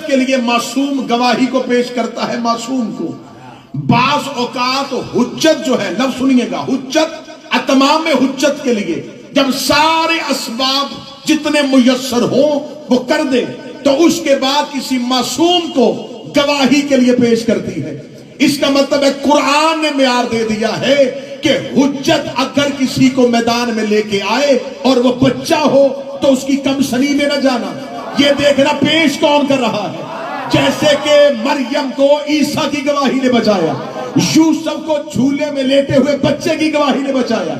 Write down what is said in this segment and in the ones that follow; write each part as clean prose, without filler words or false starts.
کے لیے معصوم گواہی کو پیش کرتا ہے معصوم کو. بعض اوقات حجت جو ہے، لفظ سنیے گا، حجت اتمام حجت کے لیے جب سارے اسباب جتنے میسر ہوں وہ کر دے تو اس کے بعد کسی معصوم کو گواہی کے لیے پیش کرتی ہے. اس کا مطلب ہے قرآن نے معیار دے دیا ہے کہ حجت اگر کسی کو میدان میں لے کے آئے اور وہ بچہ ہو تو اس کی کم سنی میں نہ جانا، یہ دیکھنا پیش کون کر رہا ہے. جیسے کہ مریم کو عیسیٰ کی گواہی نے بچایا، یوسف کو جھولے میں لیٹے ہوئے بچے کی گواہی نے بچایا،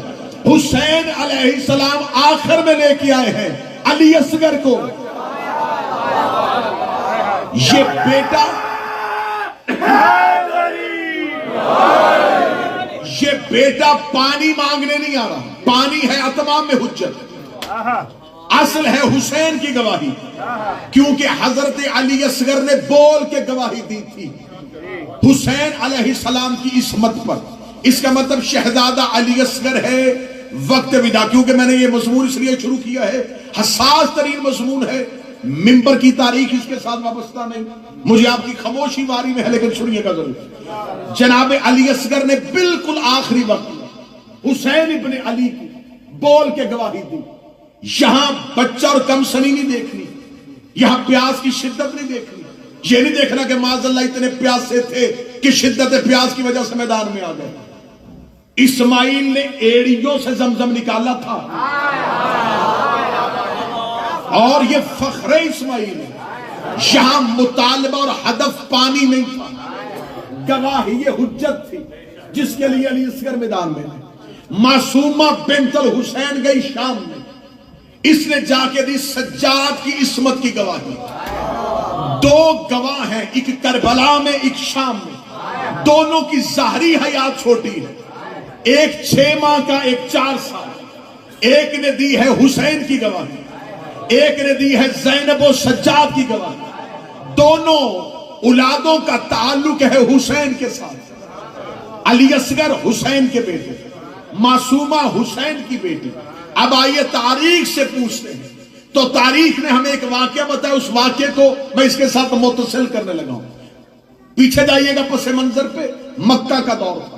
حسین علیہ السلام آخر میں لے کے آئے ہیں علی اصغر کو. یہ بیٹا پانی مانگنے نہیں آ رہا، پانی ہے اتمام میں حجت، اصل ہے حسین کی گواہی، کیونکہ حضرت علی اصغر نے بول کے گواہی دی تھی حسین علیہ السلام کی عصمت پر. اس کا مطلب شہزادہ علی اصغر ہے وقت ودا. کیونکہ میں نے یہ مضمون اس لیے شروع کیا ہے، حساس ترین مضمون ہے، منبر کی تاریخ اس کے ساتھ وابستہ نہیں، مجھے آپ کی خاموشی واری میں ہے لیکن سنیے گا ضرور. جناب علی اصغر نے بالکل آخری وقت حسین ابن علی کی بول کے گواہی دی. یہاں بچہ اور کم سنی نہیں دیکھنی، یہاں پیاس کی شدت نہیں دیکھنی، یہ نہیں دیکھنا کہ معاذ اللہ اتنے پیاسے تھے کہ شدت پیاس کی وجہ سے میدان میں آ گئے. اسماعیل نے ایڑیوں سے زمزم نکالا تھا اور یہ فخر اسماعیل ہے. یہاں مطالبہ اور ہدف پانی نہیں تھا، گواہی یہ حجت تھی جس کے لیے علی اصغر میدان میں تھے. معصومہ بنت الحسین گئی شام میں، اس نے جا کے دی سجاد کی عصمت کی گواہی. دو گواہ ہیں، ایک کربلا میں ایک شام میں، دونوں کی ظاہری حیات چھوٹی ہے، ایک 6 ماہ کا ایک 4 سال. ایک نے دی ہے حسین کی گواہی، ایک نے دی ہے زینب و سجاد کی گواہی. دونوں اولادوں کا تعلق ہے حسین کے ساتھ. علی اصغر حسین کے بیٹے، معصومہ حسین کی بیٹی. اب آئیے تاریخ سے پوچھتے ہیں تو تاریخ نے ہمیں ایک واقعہ بتایا، اس واقعے کو میں اس کے ساتھ متصل کرنے لگا ہوں. پیچھے جائیے گا پس منظر پہ، مکہ کا دور تھا.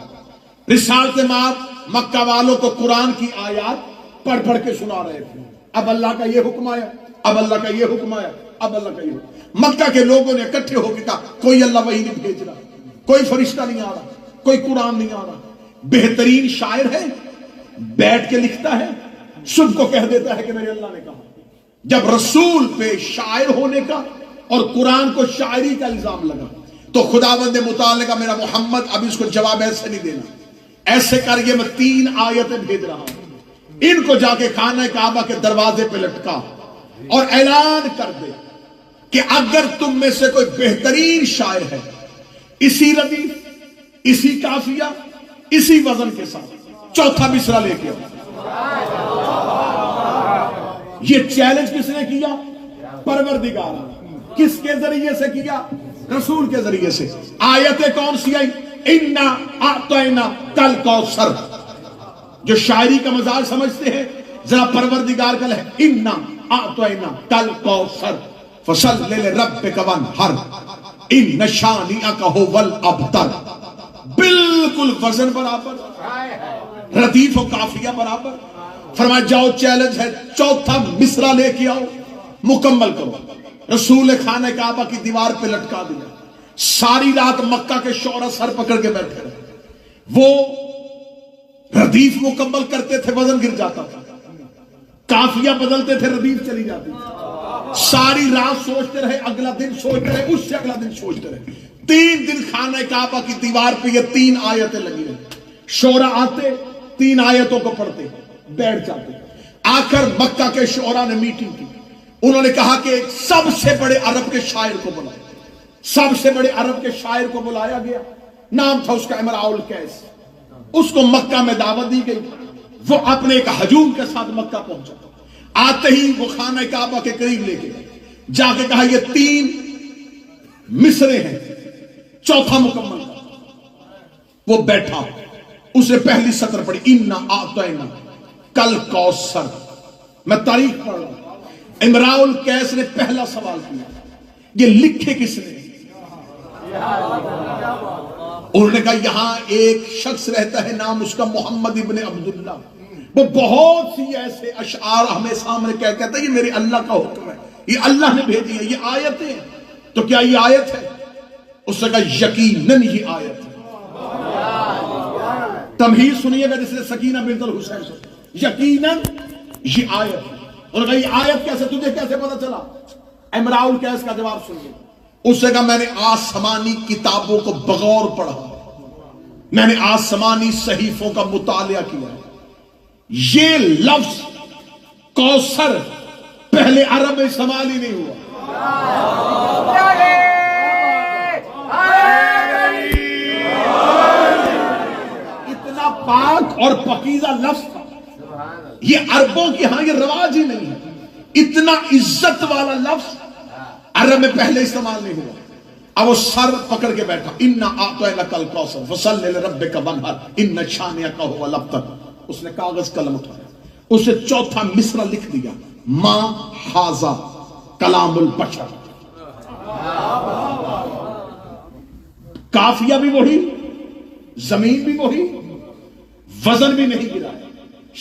رسالت مآب مکہ والوں کو قرآن کی آیات پڑھ پڑھ کے سنا رہے تھے. اب اللہ کا یہ حکم آیا، اب اللہ کا یہ حکم آیا، اب اللہ کا یہ حکم. مکہ کے لوگوں نے اکٹھے ہو کے کہا کوئی اللہ وحی نہیں بھیج رہا، کوئی فرشتہ نہیں آ رہا، کوئی قرآن نہیں آ رہا. بہترین شاعر ہے، بیٹھ کے لکھتا ہے، صبح کو کہہ دیتا ہے کہ میرے اللہ نے کہا. جب رسول پہ شاعر ہونے کا اور قرآن کو شاعری کا الزام لگا تو خداوند متعال کا میرا محمد اب اس کو جواب ایسے نہیں دینا، ایسے کر یہ میں 3 آیتیں بھیج رہا ہوں، ان کو جا کے خانہ کعبہ کے دروازے پہ لٹکا اور اعلان کر دے کہ اگر تم میں سے کوئی بہترین شاعر ہے، اسی ردیف، اسی قافیہ، اسی وزن کے ساتھ 4تھا مصرع لے کے آؤ. یہ چیلنج کس نے کیا؟ پروردگار. کس کے ذریعے سے کیا؟ رسول کے ذریعے سے. آیتیں کون سی آئی؟ اِنَّا أَعْطَيْنَا كَالْكَوْثَرَ. جو شاعری کا مزاج سمجھتے ہیں ذرا پروردگار کا ہے، اِنَّا أَعْطَيْنَا كَالْكَوْثَرَ فَصَلِّ لِرَبِّكَ وَانْحَرْ إِنَّ شَانِئَكَ هُوَ الْأَبْتَرُ. بالکل وزن برابر، ردیف و قافیہ برابر. فرمایا جاؤ چیلنج ہے، 4تھا مصرع لے کے آؤ، مکمل کرو. رسول خانہ کعبہ کی دیوار پہ لٹکا دیا. ساری رات مکہ کے شعراء سر پکڑ کے بیٹھے رہے. وہ ردیف مکمل کرتے تھے، وزن گر جاتا تھا، قافیہ بدلتے تھے، ردیف چلی جاتی تھی. ساری رات سوچتے رہے، اگلا دن سوچتے رہے، اس سے اگلا دن سوچتے رہے. 3 دن خانہ کعبہ کی دیوار پہ یہ 3 آیتیں لگی رہی. شعراء آتے 3 آیتوں کو پڑھتے بیٹھ جاتے. آخر مکہ کے شعراء نے میٹنگ کی. انہوں نے کہا کہ سب سے بڑے عرب کے شاعر کو بلایا. سب سے بڑے عرب کے شاعر کو بلایا گیا. نام تھا اس کا امراء القیس. اس کو مکہ میں دعوت دی گئی. وہ اپنے ایک ہجوم کے ساتھ مکہ پہنچا. آتے ہی وہ خانہ کعبہ کے قریب لے کے جا کے کہا یہ 3 مصرے ہیں، 4تھا مکمل. وہ بیٹھا، اسے پہلی سطر پڑھی، اِنَّا أَعْطَيْنَا كَالْكَوْثَرَ. میں تاریخ پڑھ رہا ہوں. امراء القیس نے پہلا سوال کیا یہ لکھے کس نے؟ انہوں نے کہا یہاں ایک شخص رہتا ہے نام اس کا محمد ابن عبداللہ، وہ بہت سی ایسے اشعار ہمیں سامنے کہتا ہے یہ میرے اللہ کا حکم ہے، یہ اللہ نے بھیجی ہے، یہ آیتیں ہیں۔ تو کیا یہ آیت ہے؟ اس نے کہا یقیناً یہ آیت ہے۔ تمہید سنیے گا جس نے سکینہ بنت الحسین سے، یقیناً یہ آیت ہے۔ اور کہا یہ آیت کیسے، تجھے کیسے پتا چلا؟ امراء القیس کا جواب سنیے۔ اس نے کہا میں نے آسمانی کتابوں کو بغور پڑھا، میں نے آسمانی صحیفوں کا مطالعہ کیا، یہ لفظ کوثر پہلے عرب میں استعمال ہی نہیں ہوا۔ اتنا پاک اور پاکیزہ لفظ تھا، یہ عربوں کے ہاں یہ رواج ہی نہیں ہے، اتنا عزت والا لفظ عرب میں پہلے استعمال نہیں ہوا۔ اب وہ سر پکڑ کے بیٹھا، اِنَّا أَعْطَيْنَاكَ الْكَوْثَرَ فَصَلِّ لِرَبِّكَ وَانْحَرْ إِنَّ شَانِئَكَ هُوَ الْأَبْتَرُ۔ اس نے کاغذ قلم اٹھایا، اسے چوتھا مصرع لکھ دیا، ما ھذا کلام البشر۔ کافیہ بھی وہی، زمین بھی وہی، وزن بھی نہیں گرا،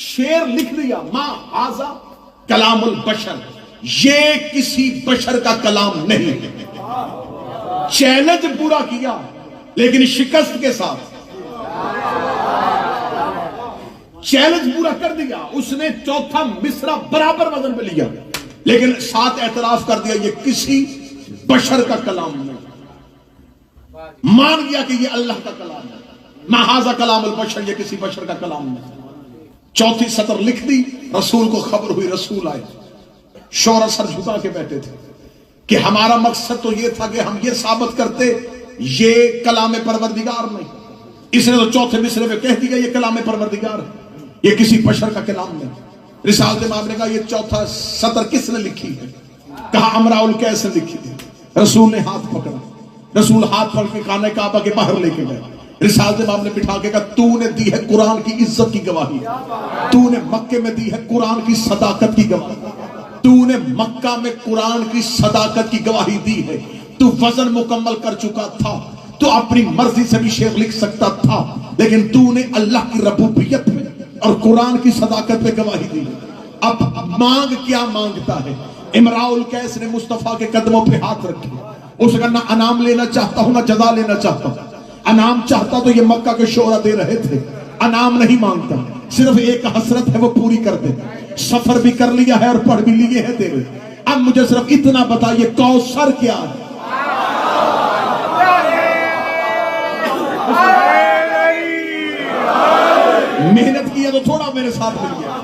شعر لکھ دیا، ما ھذا کلام البشر، یہ کسی بشر کا کلام نہیں ہے۔ چیلنج پورا کیا لیکن شکست کے ساتھ، چیلنج پورا کر دیا، اس نے چوتھا مصرع برابر وزن پہ لیا لیکن ساتھ اعتراف کر دیا یہ کسی بشر کا کلام نہیں، مان گیا کہ یہ اللہ کا کلام ہے، ما ھذا کلام البشر، یہ کسی بشر کا کلام نہیں۔ چوتھی سطر لکھ دی، رسول کو خبر ہوئی، رسول آئے، شورا سر جھکا کے بیٹھے تھے کہ ہمارا مقصد تو یہ تھا کہ ہم یہ ثابت کرتے یہ کلام پروردگار نہیں، اس نے تو چوتھے مصرے میں کہہ دیا یہ کلام پروردگار ہے، یہ کسی بشر کا کلام نہیں۔ رسالت امام نے کہا یہ چوتھا سطر کس نے لکھی ہے؟ کہا امراء القیس نے لکھی تھی۔ رسول نے ہاتھ پکڑا، رسول ہاتھ پکڑ کے خانہ کعبہ کے باہر لے کے گئے، رسالت امام نے بٹھا کے کہا تو نے دی ہے قرآن کی عزت کی گواہی، تو نے مکے میں دی ہے قرآن کی صداقت کی گواہی، تو نے مکہ میں قرآن کی صداقت کی گواہی دی ہے، تو وزن مکمل کر چکا تھا، تو اپنی مرضی سے بھی شعر لکھ سکتا تھا لیکن تو نے اللہ کی ربوبیت میں اور قرآن کی صداقت پہ گواہی دی۔ اب مانگ کیا مانگتا ہے؟ امراء القیس نے مصطفیٰ کے قدموں پہ ہاتھ رکھے، اس نے کہا نہ انعام لینا چاہتا ہوں نہ جزا لینا چاہتا ہوں، انعام چاہتا تو یہ مکہ کے شعراء دے رہے تھے، انعام نہیں مانگتا، صرف ایک حسرت ہے وہ پوری کر دے، سفر بھی کر لیا ہے اور پڑھ بھی لیے ہیں تیرے، اب مجھے صرف اتنا بتا یہ کوثر کیا ہے؟ محنت کی ہے تو تھوڑا میرے ساتھ مل گیا،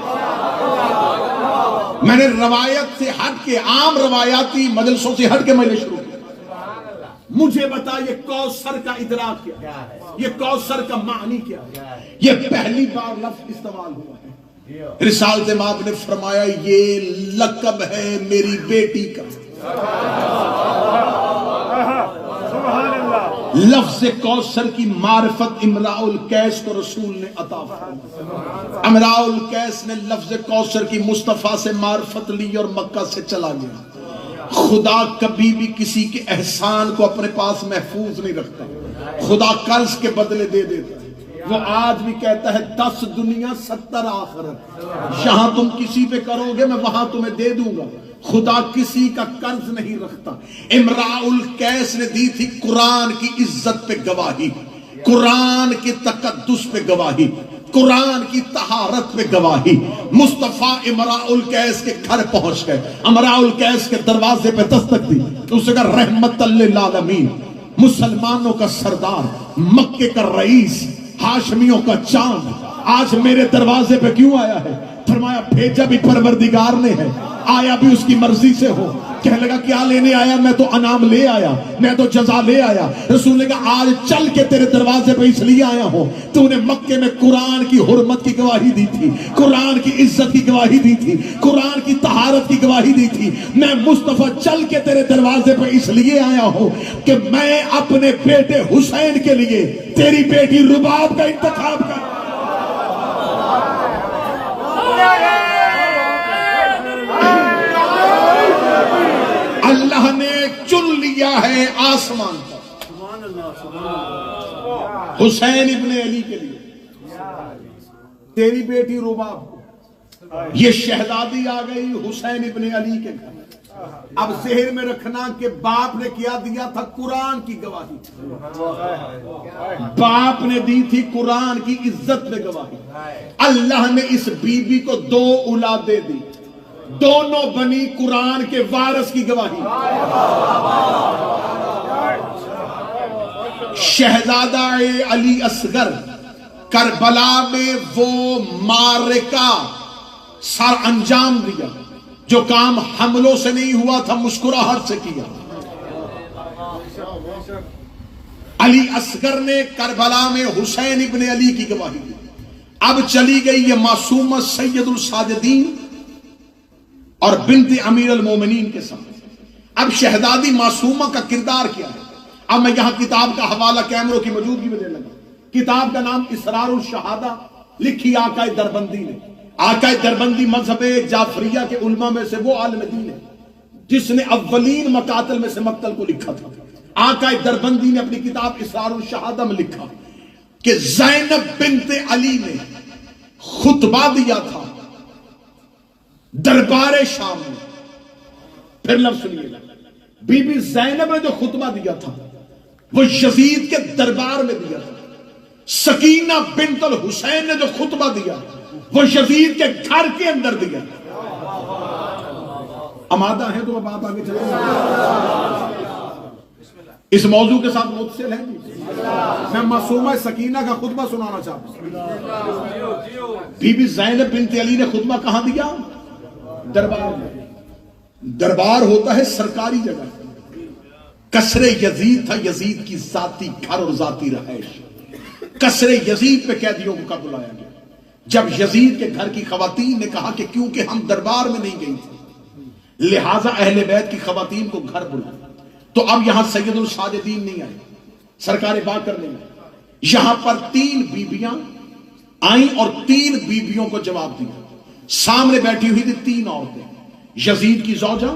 میں نے روایت سے ہٹ کے عام روایاتی مجلسوں سے ہٹ کے مجلس شروع کی، مجھے بتا یہ کوثر کا ادراک کیا ہے، یہ کوثر کا معنی کیا ہے؟ یہ پہلی بار لفظ استعمال ہوا ہے۔ رسالت امام نے فرمایا یہ لقب ہے میری بیٹی کا، لفظ کوثر کی معرفت امراء القیس کو رسول نے عطا فرمائی۔ امراء القیس نے لفظ کوثر کی مصطفیٰ سے معرفت لی اور مکہ سے چلا گیا۔ خدا کبھی بھی کسی کے احسان کو اپنے پاس محفوظ نہیں رکھتا، خدا قرض کے بدلے دے دیتا ہے۔ وہ آج بھی کہتا ہے 10 دنیا 70 آخرت، جہاں تم کسی پہ کرو گے میں وہاں تمہیں دے دوں گا، خدا کسی کا قرض نہیں رکھتا۔ امراء القیس نے دی تھی قرآن کی عزت پہ گواہی، قرآن کے تقدس پہ گواہی، قرآن کی طہارت پہ گواہی۔ مصطفیٰ امراء القیس کے گھر پہنچ گئے، امراء القیس کے دروازے پہ دستک دی، اس نے کہا رحمت للعالمین، مسلمانوں کا سردار، مکے کا رئیس، ہاشمیوں کا چاند آج میرے دروازے پہ کیوں آیا ہے؟ فرمایا بھیجا بھی پروردگار نے ہے، آیا بھی اس کی مرضی سے ہو۔ کہنے لگا کیا لینے آیا؟ میں تو انعام لے آیا، میں تو جزا لے آیا۔ رسول نے کہا آج چل کے تیرے دروازے پہ اس لیے آیا ہوں، تو نے مکے میں قرآن کی حرمت کی گواہی دی تھی، قرآن کی عزت کی گواہی دی تھی، قرآن کی طہارت کی گواہی دی تھی۔ میں مصطفیٰ چل کے تیرے دروازے پہ اس لیے آیا ہوں کہ میں اپنے بیٹے حسین کے لیے تیری بیٹی رباب کا انتخاب کر۔ اللہ نے چن لیا ہے آسمان پر حسین ابن علی کے لیے. تیری بیٹی رباب یہ شہزادی آ گئی حسین ابن علی کے گھر. اب ذہن میں رکھنا کہ باپ نے کیا دیا تھا؟ قرآن کی گواہی. باپ نے دی تھی قرآن کی عزت میں گواہی. اللہ نے اس بی بی کو 2 اولادیں دی، دونوں بنی قرآن کے وارث کی گواہی. شہزادہ علی اصغر کربلا میں وہ معرکہ سر انجام دیا جو کام حملوں سے نہیں ہوا تھا، مسکراہٹ سے کیا. علی اصغر نے کربلا میں حسین ابن علی کی گواہی دی. اب چلی گئی یہ معصومہ سید الساجدین اور بنت امیر المومنین کے ساتھ. اب شہزادی معصومہ کا کردار کیا ہے؟ اب میں یہاں کتاب کا حوالہ کیمروں کی موجودگی میں دے لگا. کتاب کا نام اسرار الشہادہ، لکھی آقائے دربندی نے. آقائے دربندی مذہب جعفریہ کے علماء میں سے وہ عالم دین ہے جس نے اولین مقاتل میں سے مقتل کو لکھا تھا. آقائے دربندی نے اپنی کتاب اسرار الشہادہ میں لکھا کہ زینب بنت علی نے خطبہ دیا تھا دربار شام میں. پھر لفظ سنیے گا، بی بی زینب نے جو خطبہ دیا تھا وہ یزید کے دربار میں دیا تھا. سکینہ بنت الحسین نے جو خطبہ دیا وہ یزید کے گھر کے اندر دیا. آمادہ ہیں تو اب آپ آگے چلیں. اس موضوع کے ساتھ متصل ہے. میں معصومہ سکینہ کا خطبہ سنانا چاہتا ہوں. بی بی زینب بنت علی نے خطبہ کہاں دیا؟ دربار میں. دربار ہوتا ہے سرکاری جگہ. قصر یزید تھا، یزید کی ذاتی گھر اور ذاتی رہائش. قصر یزید پہ قیدیوں کو کب بلایا گیا؟ جب یزید کے گھر کی خواتین نے کہا کہ کیونکہ ہم دربار میں نہیں گئی تھی لہٰذا اہل بیت کی خواتین کو گھر بلائیں. تو اب یہاں سید الساجدین نہیں آئے، سرکار باقر نہیں آئے. یہاں پر 3 بیبیاں آئیں اور 3 بیبیوں کو جواب دیا. سامنے بیٹھی ہوئی تھی 3 عورتیں، یزید کی زوجہ،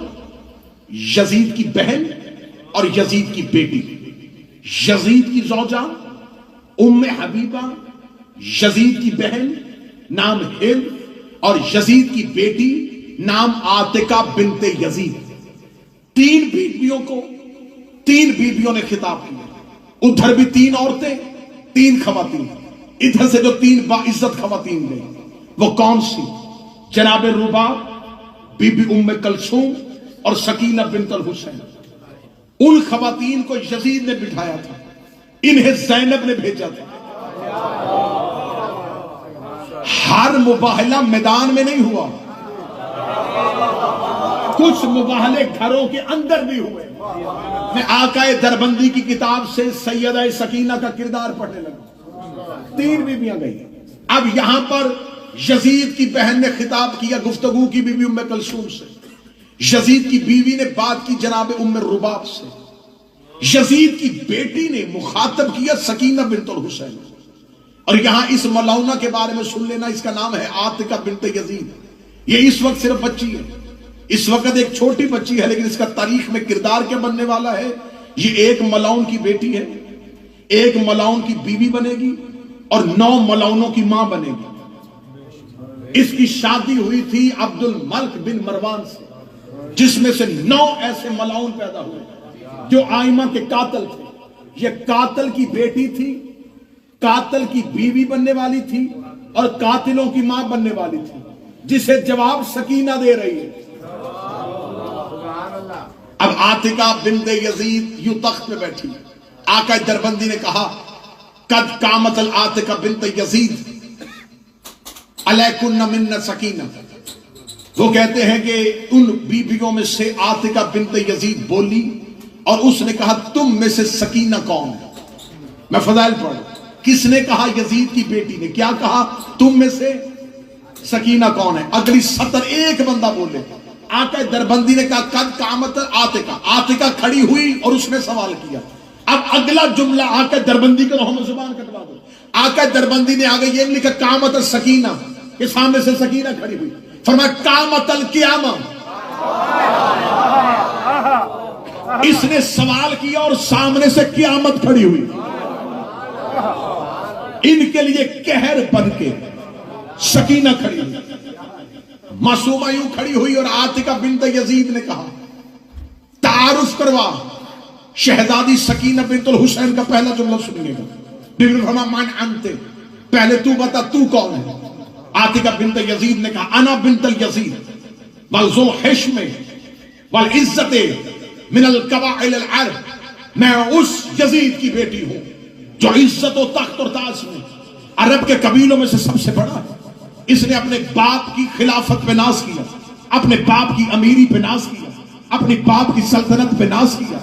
یزید کی بہن اور یزید کی بیٹی. یزید کی زوجہ ام حبیبہ، یزید کی بہن نام ہند اور یزید کی بیٹی نام عاتقہ بنت یزید. 3 بیبیوں نے خطاب کیا. ادھر بھی 3 عورتیں، 3 خواتین. ادھر سے جو 3 باعزت خواتین گئی وہ کون سی؟ جناب رباب، بی بی ام کلثوم اور سکینہ بنت الحسین. ان خواتین کو یزید نے بٹھایا تھا، انہیں زینب نے بھیجا تھا. ہر مباہلہ میدان میں نہیں ہوا، کچھ مباہلے گھروں کے اندر بھی ہوئے. میں آقائے دربندی کی کتاب سے سیدہ سکینہ کا کردار پڑھنے لگا. 3 بیویاں گئی. اب یہاں پر یزید کی بہن نے خطاب کیا گفتگو کی بی بی ام کلثوم سے. یزید کی بیوی نے بات کی جناب ام رباب سے. یزید کی بیٹی نے مخاطب کیا سکینہ بنت الحسین. اور یہاں اس ملعونہ کے بارے میں سن لینا، اس کا نام ہے عاتقہ بنت یزید. یہ اس وقت صرف بچی ہے، اس وقت ایک چھوٹی بچی ہے، لیکن اس کا تاریخ میں کردار کیا بننے والا ہے. یہ ایک ملعون کی بیٹی ہے، ایک ملعون کی بیوی بنے گی اور 9 ملعونوں کی ماں بنے گی. اس کی شادی ہوئی تھی عبد الملک بن مروان سے، جس میں سے 9 ایسے ملعون پیدا ہوئے جو آئمہ کے قاتل تھے. یہ قاتل کی بیٹی تھی، قاتل کی بیوی بننے والی تھی اور قاتلوں کی ماں بننے والی تھی، جسے جواب سکینہ دے رہی ہے. اب عاتقہ بنت یزید یوں تخت پہ بیٹھی. آقا دربندی نے کہا قد قامت العاتقہ بنت یزید علیکن من سکینہ. وہ کہتے ہیں کہ ان بیویوں میں سے عاتقہ بنت یزید بولی اور اس نے کہا تم میں سے سکینہ کون ہے؟ میں فضائل پڑھ. کس نے کہا؟ یزید کی بیٹی نے. کیا کہا؟ تم میں سے سکینہ کون ہے؟ اگلی سطر ایک بندہ بولے. آقا دربندی نے کہا قد قامت عاتقہ. عاتقہ کھڑی ہوئی اور اس نے سوال کیا. اب اگلا جملہ آقا دربندی کے روح میں زبان کٹوا دو. آقا دربندی نے آگے یہ لکھا قامت السکینہ، کے سامنے سے سکینہ کھڑی ہوئی. فرمایا قامت القیامہ. اس نے سوال کیا اور سامنے سے قیامت کھڑی ہوئی. ان کے لیے قہر بن کے سکینہ کھڑی ہوئی. معصومہ یوں کھڑی ہوئی اور عاتکہ بنت یزید نے کہا تعارف کروا. شہزادی سکینہ بنت الحسین کا پہلا جملہ سنیے گا. بیوی نے فرمایا من انت، پہلے تو بتا تو کون ہے. عاتکہ بنت یزید نے کہا انا بنت الیزید والذو الحشم والعزت من القبائل العرب، میں اس یزید کی بیٹی ہوں جو عزت و تخت اور تاج میں عرب کے قبیلوں میں سے سب سے بڑا ہے. اس نے اپنے باپ کی خلافت پہ ناز کیا، اپنے باپ کی امیری پہ ناز کیا، اپنے باپ کی سلطنت پہ ناز کیا.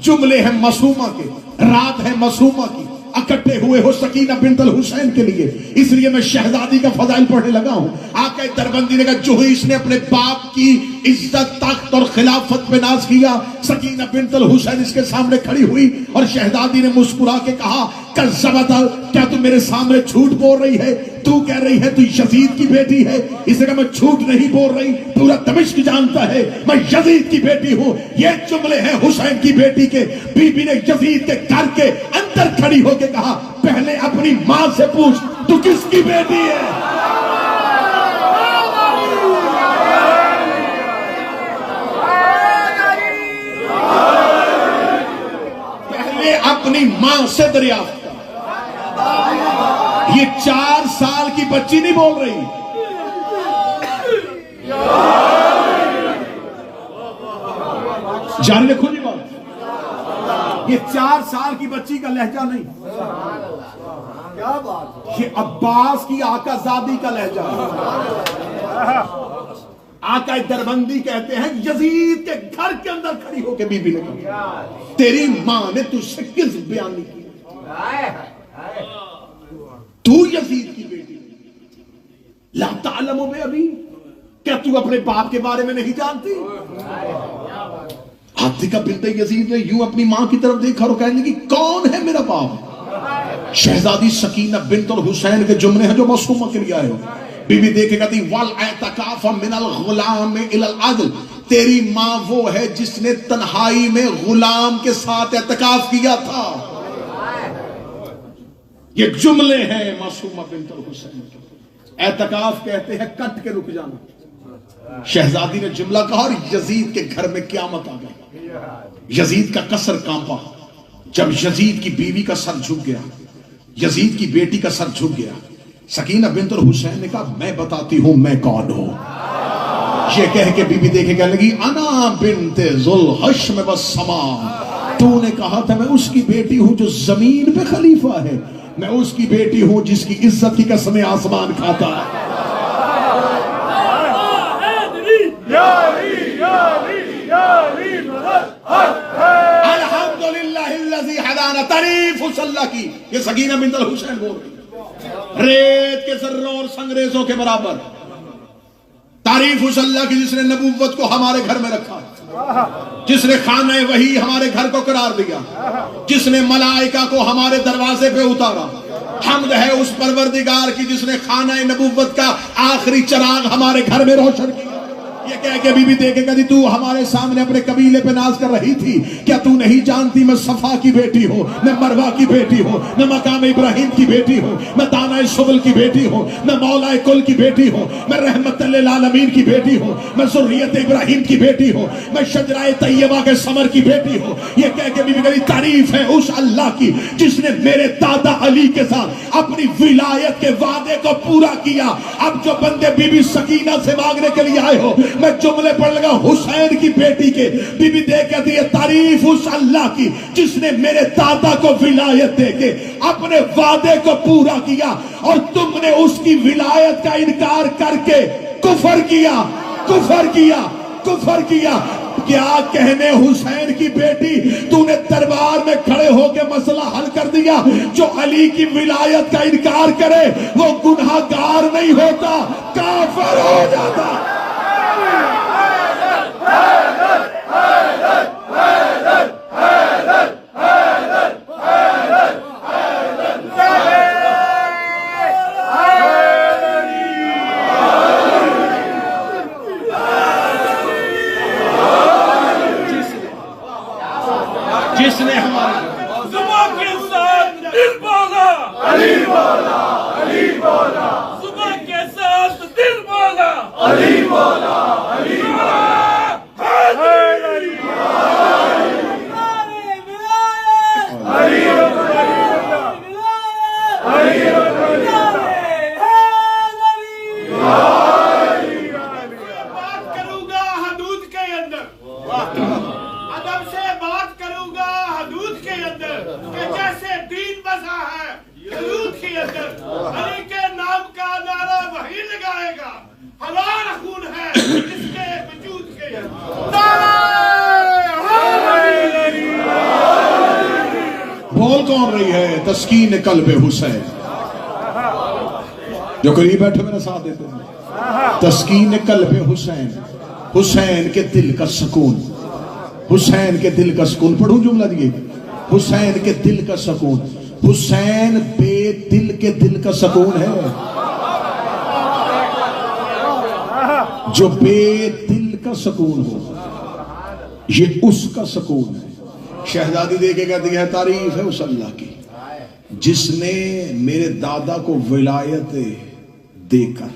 جملے ہیں معصومہ کے، رات ہے معصومہ کی، اکٹھے ہوئے ہو سکینہ بنت الحسین کے لیے. اس لیے میں شہزادی کا فضائل پڑھنے لگا ہوں. آقا دربندی نے کہا جو ہی اس نے اپنے باپ کی عزت تخت اور خلافت پہ ناز کیا، سکینہ بنت الحسین اس کے سامنے کھڑی ہوئی اور شہزادی نے مسکرا کے کہا کذبت، کیا تو میرے سامنے جھوٹ بول رہی ہے؟ تو کہہ رہی ہے تو یزید کی بیٹی ہے. اس نے کہا میں جھوٹ نہیں بول رہی، پورا دمشق جانتا ہے میں یزید کی بیٹی ہوں. یہ جملے ہیں حسین کی بیٹی کے. بی بی نے یزید کے گھر کے اندر کھڑی ہو کے کہا پہلے اپنی ماں سے پوچھ تو کس کی بیٹی ہے؟ پہلے اپنی ماں سے دریافت. یہ 4 سال کی بچی نہیں بول رہی. جان لے کھلی بات. یہ 4 سال کی بچی کا لہجہ نہیں، یہ عباس کی آقا زادی کا لہجہ ہے. آقا دربندی کہتے ہیں یزید کے گھر کے اندر کھڑی ہو کے بی بی نے کہا تیری ماں نے تجھ سے کس بیان نہیں کی؟ تو یزید کی بیٹی لا تعلم بے ابی، کیا تو اپنے باپ کے بارے میں نہیں جانتی؟ عاتکہ بنت یزید نے یوں اپنی ماں کی طرف دیکھا اور کہنے لگی کون ہے میرا باپ؟ شہزادی سکینہ بنت الحسین کے جملے ہیں جو معصومہ کے لیے آئے ہو. بی بی دیکھے کہتی والاعتکاف من الغلام الى العدل، تیری ماں وہ ہے جس نے تنہائی میں غلام کے ساتھ اعتکاف کیا تھا. یہ جملے ہیں معصومہ بنت الحسین کے. اعتکاف کہتے ہیں کٹ کے رک جانا. شہزادی نے جملہ کہا اور یزید کے گھر میں قیامت آ گئی. یزید کا قصر کانپا. جب یزید کی بیوی کا سر جھک گیا، یزید کی بیٹی کا سر جھک گیا، سکینہ بنت الحسین نے کہا میں بتاتی ہوں میں کون ہوں. یہ کہہ کے بی بی دیکھے کہنے لگی انا بنت ذوالحشم والسماء، تو نے کہا تھا میں اس کی بیٹی ہوں جو زمین پہ خلیفہ ہے، میں اس کی بیٹی ہوں جس کی عزت کی قسمیں آسمان کھاتا ہے. الحمدللہ الذی ہدانا، تعریف اس اللہ کی. یہ سکینہ بنت الحسین بول رہی ریت کے ذروں اور سنگریزوں کے برابر. تعریف اس اللہ کی جس نے نبوت کو ہمارے گھر میں رکھا، جس نے خانہ وحی ہمارے گھر کو قرار دیا، جس نے ملائکہ کو ہمارے دروازے پہ اتارا. حمد ہے اس پروردگار کی جس نے خانہ نبوت کا آخری چراغ ہمارے گھر میں روشن کیا. یہ کہہ کے بی بی دیکھے کہتی تو ہمارے سامنے اپنے قبیلے پہ ناز کر رہی تھی، کیا تو نہیں جانتی میں صفا کی بیٹی ہوں، میں مروہ کی بیٹی ہوں، میں مقام ابراہیم کی بیٹی ہوں، میں دانہ سبل کی بیٹی ہوں، میں مولا کل کی بیٹی ہوں، میں رحمت للعالمین کی بیٹی ہوں، میں ذریت ابراہیم کی بیٹی ہوں، میں شجرہ طیبہ کے ثمر کی بیٹی ہوں. یہ کہہ کے بی بی کہتی تعریف ہے اس اللہ کی جس نے میرے دادا علی کے ساتھ اپنی ولایت کے وعدے کو پورا کیا. اب جو بندے بی بی سکینہ سے مانگنے کے لیے آئے ہو، میں جملے پڑھ لگا حسین کی بیٹی کے. بی بی دیکھ کہتی ہے تعریف اس اللہ کی جس نے میرے دادا کو ولایت دے کے اپنے وعدے کو پورا کیا، اور تم نے اس کی ولایت کا انکار کر کے کفر کیا، کفر کیا، کفر کیا. کیا کہنے حسین کی بیٹی تو نے دربار میں کھڑے ہو کے مسئلہ حل کر دیا. جو علی کی ولایت کا انکار کرے وہ گناہ گار نہیں ہوتا، کافر ہو جاتا. جس نے ہمارے صبح کے ساتھ دل بولا، علی مولا، علی مولا، صبح کے ساتھ دل بولا، علی مولا، علی مولا، بات کروں گا حدود کے اندر، ادب سے بات کروں گا حدود کے اندر، کہ جیسے دین بسا ہے حدود کے اندر، علی کے نام کا نعرہ وہی لگائے گا، ہزار خون ہے اس کے وجود کے اندر۔ بول کون رہی ہے؟ تسکین قلب حسین۔ جو قریب بیٹھے میرا ساتھ دیتے ہیں، تسکین قلب حسین، حسین کے دل کا سکون، حسین کے دل کا سکون۔ پڑھوں جملہ دیئے، حسین کے دل کا سکون۔ حسین بے دل کے دل کا سکون ہے، جو بے دل کا سکون ہو یہ اس کا سکون ہے۔ شہزادی دے کے کہتی ہے تعریف ہے اس اللہ کی جس نے میرے دادا کو ولایت دے کر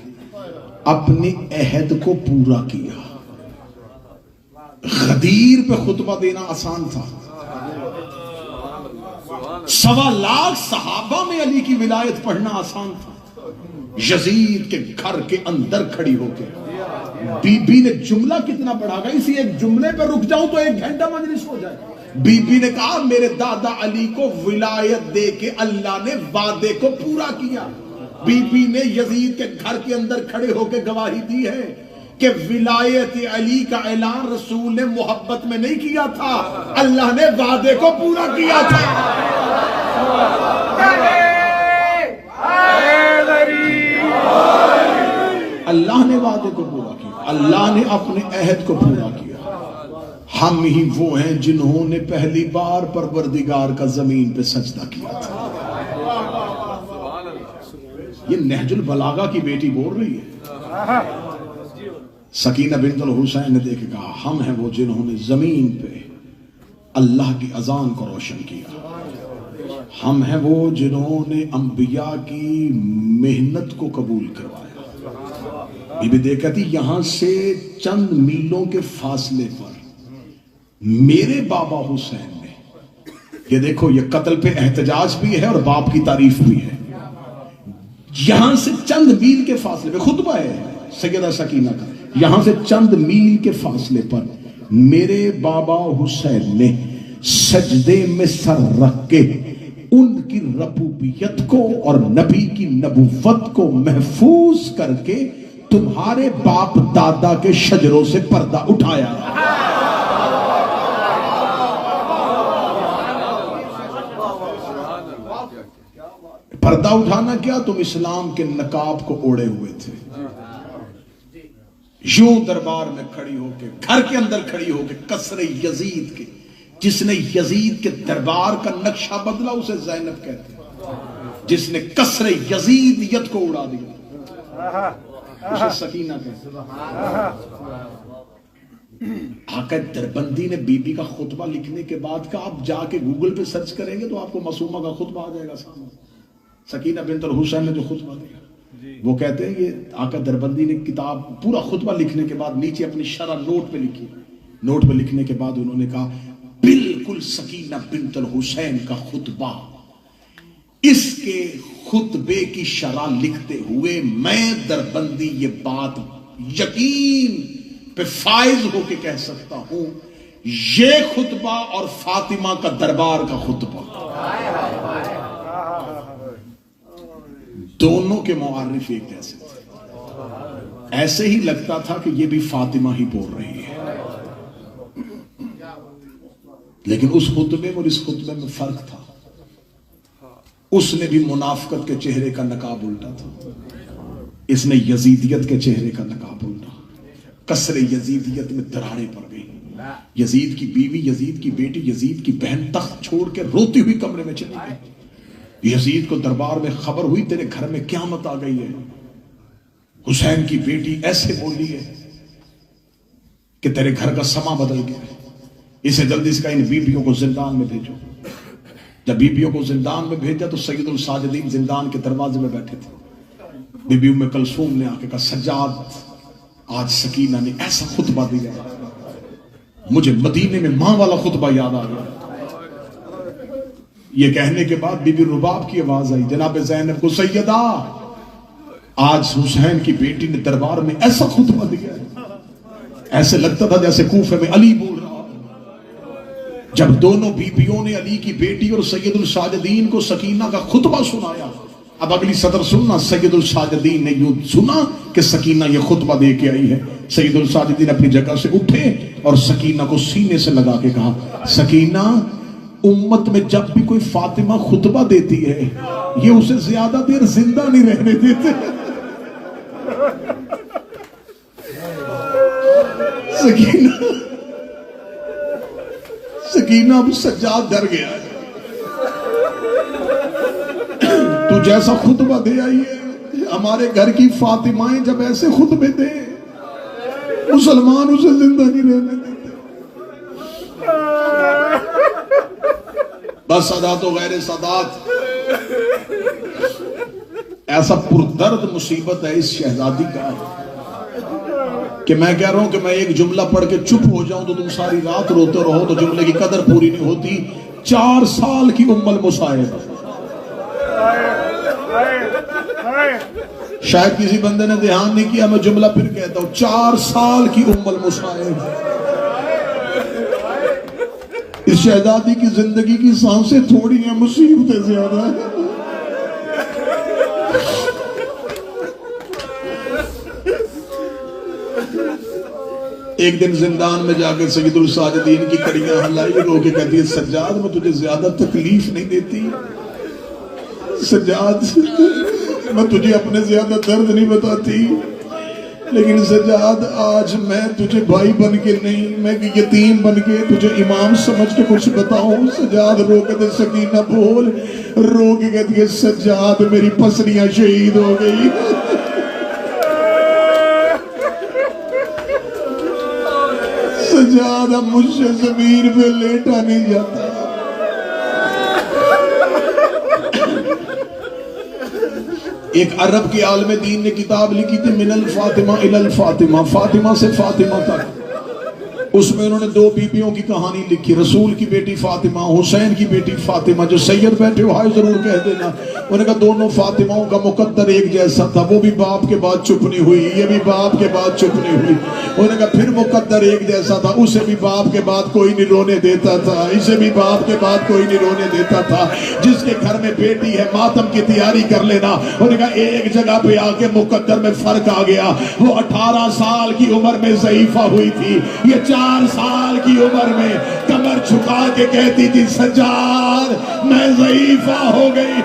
اپنے عہد کو پورا کیا۔ غدیر پہ خطبہ دینا آسان تھا، 1.25 لاکھ صحابہ میں علی کی ولایت پڑھنا آسان تھا۔ یزید کے گھر کے اندر کھڑی ہو کے بی بی نے جملہ کتنا پڑھا گا، اسی ایک جملے پہ رک جاؤں تو 1 گھنٹہ مجلس ہو جائے۔ بی بی نے کہا میرے دادا علی کو ولایت دے کے اللہ نے وعدے کو پورا کیا۔ بی بی نے یزید کے گھر کے اندر کھڑے ہو کے گواہی دی ہے کہ ولایت علی کا اعلان رسول نے محبت میں نہیں کیا تھا، اللہ نے وعدے کو پورا کیا تھا۔ اللہ نے وعدے کو پورا کیا، اللہ نے اپنے عہد کو پورا کیا۔ ہم ہی وہ ہیں جنہوں نے پہلی بار پروردگار کا زمین پہ سجدہ کیا تھا۔ یہ نہج البلاغہ کی بیٹی بول رہی ہے۔ سکینہ بنت الحسین نے دیکھ کے کہا ہم ہیں وہ جنہوں نے زمین پہ اللہ کی اذان کو روشن کیا، ہم ہیں وہ جنہوں نے انبیاء کی محنت کو قبول کروایا۔ بی بی دیکھتی یہاں سے چند میلوں کے فاصلے پر میرے بابا حسین نے، یہ دیکھو یہ قتل پہ احتجاج بھی ہے اور باپ کی تعریف بھی ہے، یہاں سے چند میل کے فاصلے پہ خطبہ ہے سیدہ سکینہ کا، یہاں سے چند میل کے فاصلے پر میرے بابا حسین نے سجدے میں سر رکھ کے ان کی ربوبیت کو اور نبی کی نبوت کو محفوظ کر کے تمہارے باپ دادا کے شجروں سے پردہ اٹھایا۔ پردہ اٹھانا کیا؟ تم اسلام کے نقاب کو اوڑے ہوئے تھے، یوں دربار میں کھڑی ہو کے، گھر کے اندر کھڑی ہو کے قصر یزید کے، جس نے یزید کے دربار کا نقشہ بدلا اسے زینب کہتے ہیں، جس نے قصر یزیدیت کو اڑا دیا اسے سکینہ کہتے ہیں۔ آقا دربندی نے بی بی کا خطبہ لکھنے کے بعد کا آپ جا کے گوگل پہ سرچ کریں گے تو آپ کو معصومہ کا خطبہ آ جائے گا سامنے۔ سکینہ بنت الحسین نے جو خطبہ دیا وہ کہتے ہیں یہ آقا دربندی نے کتاب پورا خطبہ لکھنے کے بعد نیچے اپنی شرح نوٹ پہ لکھی، نوٹ پہ لکھنے کے بعد انہوں نے کہا بالکل سکینہ بنت الحسین کا خطبہ، اس کے خطبے کی شرح لکھتے ہوئے میں دربندی یہ بات یقین پہ فائز ہو کے کہہ سکتا ہوں یہ خطبہ اور فاطمہ کا دربار کا خطبہ دونوں کے معرف ایک جیسے تھے، ایسے ہی لگتا تھا کہ یہ بھی فاطمہ ہی بول رہی ہے، لیکن اس خطبے اور اس خطبے میں فرق تھا۔ اس نے بھی منافقت کے چہرے کا نقاب الٹا تھا، اس نے یزیدیت کے چہرے کا نقاب الٹا۔ قصر یزیدیت میں دراڑیں پڑ گئی، یزید کی بیوی، یزید کی بیٹی، یزید کی بہن تخت چھوڑ کے روتی ہوئی کمرے میں چلی گئی۔ یزید کو دربار میں خبر ہوئی تیرے گھر میں قیامت آ گئی ہے، حسین کی بیٹی ایسے بولی ہے کہ تیرے گھر کا سما بدل گیا ہے۔ اسے جلدی سے کہا ان بیبیوں کو زندان میں بھیجو۔ جب بیبیوں کو زندان میں بھیجا تو سید الساجدین زندان کے دروازے میں بیٹھے تھے۔ بی بی ام کلثوم نے آ کے کہا سجاد آج سکینہ نے ایسا خطبہ دیا مجھے مدینے میں ماں والا خطبہ یاد آ گیا۔ یہ کہنے کے بعد بی بی رباب کی آواز آئی جناب زینب کو سیدہ آج حسین کی بیٹی نے دربار میں ایسا خطبہ دیا ہے ایسے لگتا تھا جیسے کوفے میں علی بول رہا۔ جب دونوں بیبیوں نے علی کی بیٹی اور سید الساجدین کو سکینہ کا خطبہ سنایا، اب اگلی سطر سننا، سید الساجدین نے یوں سنا کہ سکینہ یہ خطبہ دے کے آئی ہے۔ سید الساجدین اپنی جگہ سے اٹھے اور سکینہ کو سینے سے لگا کے کہا سکینہ امت میں جب بھی کوئی فاطمہ خطبہ دیتی ہے یہ اسے زیادہ دیر زندہ نہیں رہنے دیتے۔ سکینہ اب سجاد ڈر گیا ہے، تو جیسا خطبہ دے آئی ہے ہمارے گھر کی فاطمائیں جب ایسے خطبے دے مسلمان اسے زندہ نہیں رہنے دیتے۔ بس سادات و غیر سادات، ایسا پردرد مصیبت ہے اس شہزادی کا کہ میں کہہ رہا ہوں کہ میں ایک جملہ پڑھ کے چپ ہو جاؤں تو تم ساری رات روتے رہو تو جملے کی قدر پوری نہیں ہوتی۔ 4 سال کی ام المصائب، شاید کسی بندے نے دھیان نہیں کیا، میں جملہ پھر کہتا ہوں، 4 سال کی ام المصائب۔ اس شہزادی کی زندگی کی سانسیں تھوڑی ہیں، مصیبتیں زیادہ ہیں۔ ایک دن زندان میں جا کے سید الساجدین کی کڑیاں ہلائی، رو کے کہتی ہے سجاد میں تجھے زیادہ تکلیف نہیں دیتی، سجاد میں تجھے اپنے زیادہ درد نہیں بتاتی، لیکن سجاد آج میں تجھے بھائی بن کے نہیں، میں یتیم بن کے تجھے امام سمجھ کے کچھ بتاؤں۔ سجاد رو کے دے سکینہ بول، رو کے کہتی ہے سجاد میری پسلیاں شہید ہو گئی۔ سجاد اب مجھ سے زمین پہ لیٹا نہیں جاتا۔ ایک عرب کے عالم دین نے کتاب لکھی تھی من الفاطمہ الی الفاطمہ، فاطمہ سے فاطمہ تک۔ اس میں انہوں نے 2 بیبیوں کی کہانی لکھی، رسول کی بیٹی فاطمہ، حسین کی بیٹی فاطمہ۔ جو سید بیٹھے ہو ہائے ضرور کہہ دینا، انہوں نے کہا دونوں فاطمہوں کا مقدر ایک جیسا تھا، وہ بھی باپ کے بعد چپ نہیں ہوئی، یہ بھی باپ کے بعد چپ نہیں ہوئی۔ انہوں نے کہا پھر مقدر ایک جیسا تھا، اسے بھی باپ کے بعد کوئی نہیں رونے دیتا تھا، اسے بھی باپ کے بعد کوئی نہیں رونے دیتا تھا۔ جس کے گھر میں بیٹی ہے ماتم کی تیاری کر لینا۔ انہوں نے کہا ایک جگہ پہ آ کے مقدر میں فرق آ گیا، وہ 18 سال کی عمر میں ضعیفہ ہوئی تھی، یہ 4 سال کی عمر میں کمر جھکا کے کہتی تھی سجاد میں ضعیفہ ہو گئی۔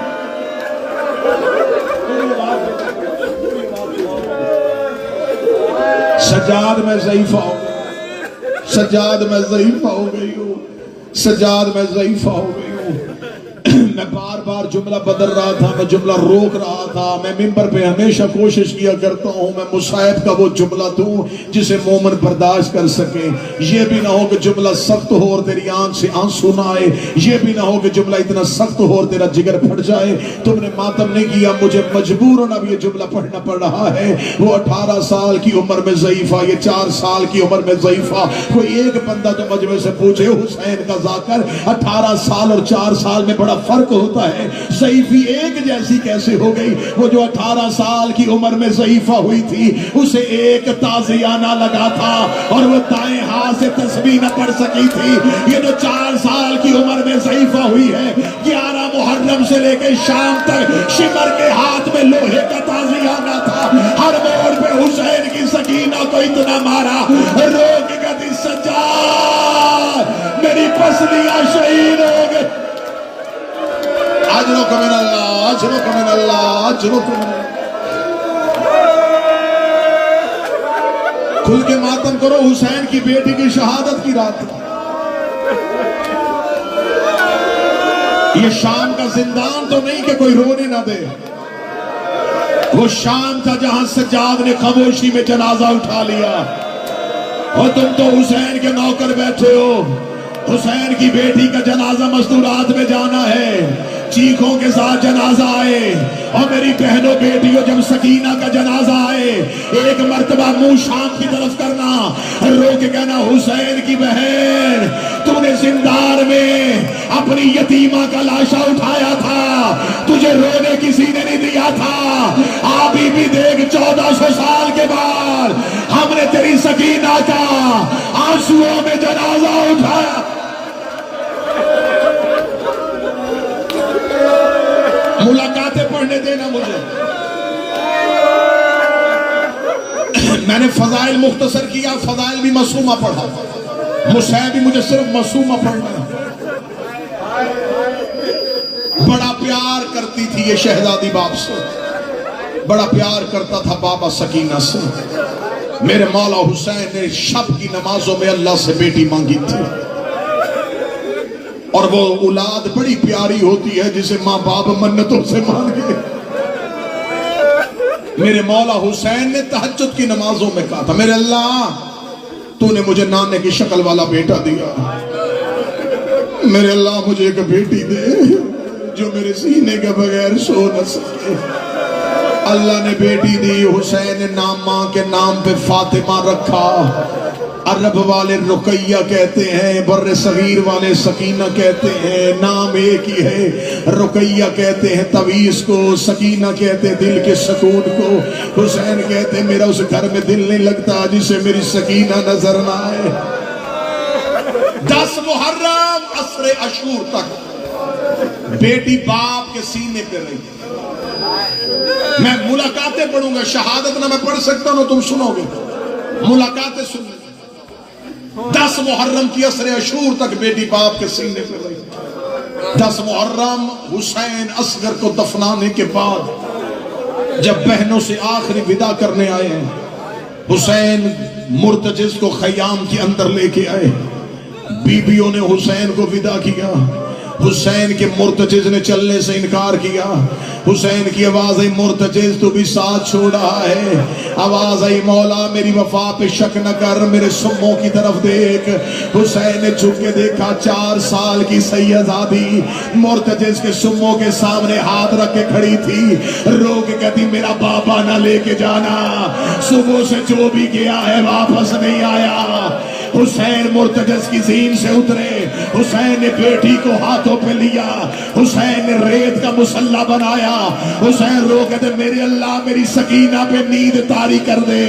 سجاد میں ضعیفہ ہو گئی، سجاد میں ضعیفہ ہو گئی ہوں، سجاد میں ضعیفہ ہو گئی ہوں۔ میں بار بار جملہ بدل رہا تھا، میں جملہ روک رہا تھا۔ میں منبر پہ ہمیشہ کوشش کیا کرتا ہوں میں مصائب کا وہ جملہ دوں جسے مومن برداشت کر سکے۔ یہ بھی نہ ہو کہ جملہ سخت ہو اور تیری آنکھ سے آنسو نہ آئے، یہ بھی نہ ہو کہ جملہ اتنا سخت ہو اور تیرا جگر پھٹ جائے۔ تم نے ماتم نہیں کیا، مجھے مجبوراً اب یہ جملہ پڑھنا پڑ رہا ہے۔ وہ 18 سال کی عمر میں ضعیفہ، یہ 4 سال کی عمر میں ضعیفہ۔ کوئی ایک بندہ تو مجمع سے پوچھے حسین کا ذاکر 18 سال اور 4 سال میں بڑا فرق ہوتا ہے، ضعیفی ایک جیسی کیسے ہو گئی؟ وہ جو 18 سال کی عمر میں ضعیفہ ہوئی تھی اسے ایک تازیانہ لگا تھا اور وہ دائیں ہاتھ سے تسبیح نہ پڑھ سکی تھی۔ یہ جو 4 سال کی عمر میں ضعیفہ ہوئی ہے 11 محرم سے لے کے شام تک شمر کے ہاتھ میں لوہے کا تازیانہ تھا، ہر موڑ پہ حسین کی سکینہ کو اتنا مارا، رو کے کہتی سجاد میری پسلیاں شہید ہو گئی۔ اجرک من اللہ، اجرک من اللہ، اجرک من اللہ۔ کھل کے ماتم کرو، حسین کی بیٹی کی شہادت کی رات۔ یہ شام کا زندان تو نہیں کہ کوئی رونے نہ دے، وہ شام تھا جہاں سجاد نے خاموشی میں جنازہ اٹھا لیا، اور تم تو حسین کے نوکر بیٹھے ہو، حسین کی بیٹی کا جنازہ مستورات میں جانا ہے، چیخوں کے ساتھ جنازہ آئے، اور میری بہنوں بیٹیوں جب سکینہ کا جنازہ آئے ایک مرتبہ منہ شام کی طرف کرنا، رو کے کہنا حسین کی بہن تو نے زندان میں اپنی یتیمہ کا لاشا اٹھایا تھا، تجھے رونے کسی نے نہیں دیا تھا، ابھی بھی دیکھ 1400 سال کے بعد ہم نے تیری سکینہ کا آنسوؤں میں جنازہ اٹھایا۔ ملاقاتیں پڑھنے دینا مجھے، میں نے فضائل مختصر کیا، فضائل بھی معصومہ پڑھا، مصحف بھی مجھے صرف معصومہ پڑھنا ہے۔ بڑا پیار کرتی تھی یہ شہزادی باپ سے، بڑا پیار کرتا تھا بابا سکینہ سے۔ میرے مولا حسین نے شب کی نمازوں میں اللہ سے بیٹی مانگی تھی، اور وہ اولاد بڑی پیاری ہوتی ہے جسے ماں باپ منتوں سے مانگے۔ میرے مولا حسین نے تہجد کی نمازوں میں کہا تھا میرے اللہ تو نے مجھے نانے کی شکل والا بیٹا دیا، میرے اللہ مجھے ایک بیٹی دے جو میرے سینے کے بغیر سو نہ سکے۔ اللہ نے بیٹی دی، حسین نے نام ماں کے نام پہ فاطمہ رکھا۔ عرب والے رقیہ کہتے ہیں، بر صغیر والے سکینہ کہتے ہیں، نام ایک ہی ہے۔ رقیہ کہتے ہیں تویز کو، سکینہ کہتے ہیں دل کے سکون کو، حسین کہتے ہیں میرا اس گھر میں دل نہیں لگتا جسے میری سکینہ نظر نہ آئے۔ 10 محرم عصر عاشور تک بیٹی باپ کے سینے پہ رہی۔ میں ملاقاتیں پڑھوں گا، شہادت نہ میں پڑھ سکتا ہوں تم سنو گے، ملاقاتیں سن لیں۔ 10 محرم کی عصر عاشور تک بیٹی باپ کے سینے پہ رہی۔ 10 محرم حسین اصغر کو دفنانے کے بعد جب بہنوں سے آخری ودا کرنے آئے ہیں، حسین مرتجز کو خیام کے اندر لے کے آئے، بیویوں نے حسین کو ودا کیا، حسین کے مرتجز نے چلنے سے انکار کیا۔ حسین کی آواز آئی مرتجز تو بھی ساتھ چھوڑ رہا ہے، آواز آئی مولا میری وفا پہ شک نہ کر، میرے سموں کی طرف دیکھ۔ حسین نے جھک کے دیکھا، 4 سال کی سیدزادی مرتجز کے سموں کے سامنے ہاتھ رکھ کے کھڑی تھی، رو کے کہتی میرا بابا نہ لے کے جانا، صبح سے جو بھی گیا ہے واپس نہیں آیا۔ حسین مرتجز کی زین سے اترے، حسین نے بیٹی کو ہاتھوں پہ لیا، حسین نے ریت کا مسلح بنایا، حسین رو کہتے میرے اللہ میری سکینہ پہ نیند طاری کر دے۔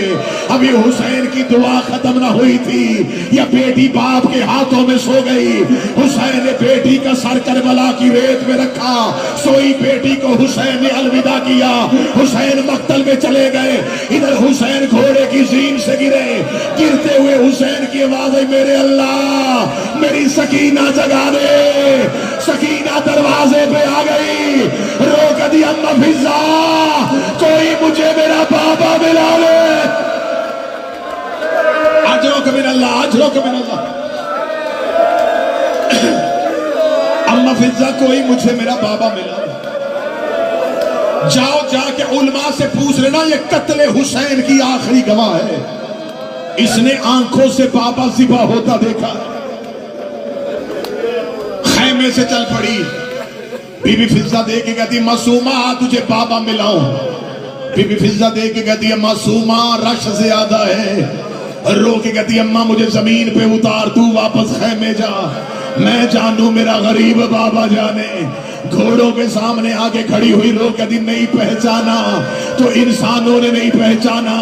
ابھی حسین کی دعا ختم نہ ہوئی تھی یا بیٹی باپ کے ہاتھوں میں سو گئی۔ حسین نے بیٹی کا سر کربلا کی ریت میں رکھا، سوئی بیٹی کو حسین نے الوداع کیا۔ حسین مقتل میں چلے گئے، ادھر حسین گھوڑے کی زین سے گرے، گرتے ہوئے حسین کی آواز ہے میرے اللہ میری سکینہ جگا دے۔ سکینہ دروازے پہ آ گئی، رو کر دی اما فضا کوئی مجھے میرا بابا ملا لے۔ اجرک من اللہ، اجرک من اللہ۔ اما فضا کوئی مجھے میرا بابا ملا لے۔ جاؤ جا کے علماء سے پوچھ لینا یہ قتل حسین کی آخری گواہ ہے، اس نے آنکھوں سے بابا ذبح ہوتا دیکھا۔ خیمے سے چل پڑی، بی بی فضا دیکھ کے کہتی معصومہ تجھے بابا ملاؤں۔ بی بی فضا دیکھ کے کہتی ہے معصومہ رش زیادہ ہے، رو کے کہتی ہے اماں مجھے زمین پہ اتار، تو واپس خیمے جا، میں جانوں میرا غریب بابا جانے۔ گھوڑوں کے سامنے آگے کھڑی ہوئی رو کہتی نہیں پہچانا تو انسانوں نے نہیں پہچانا،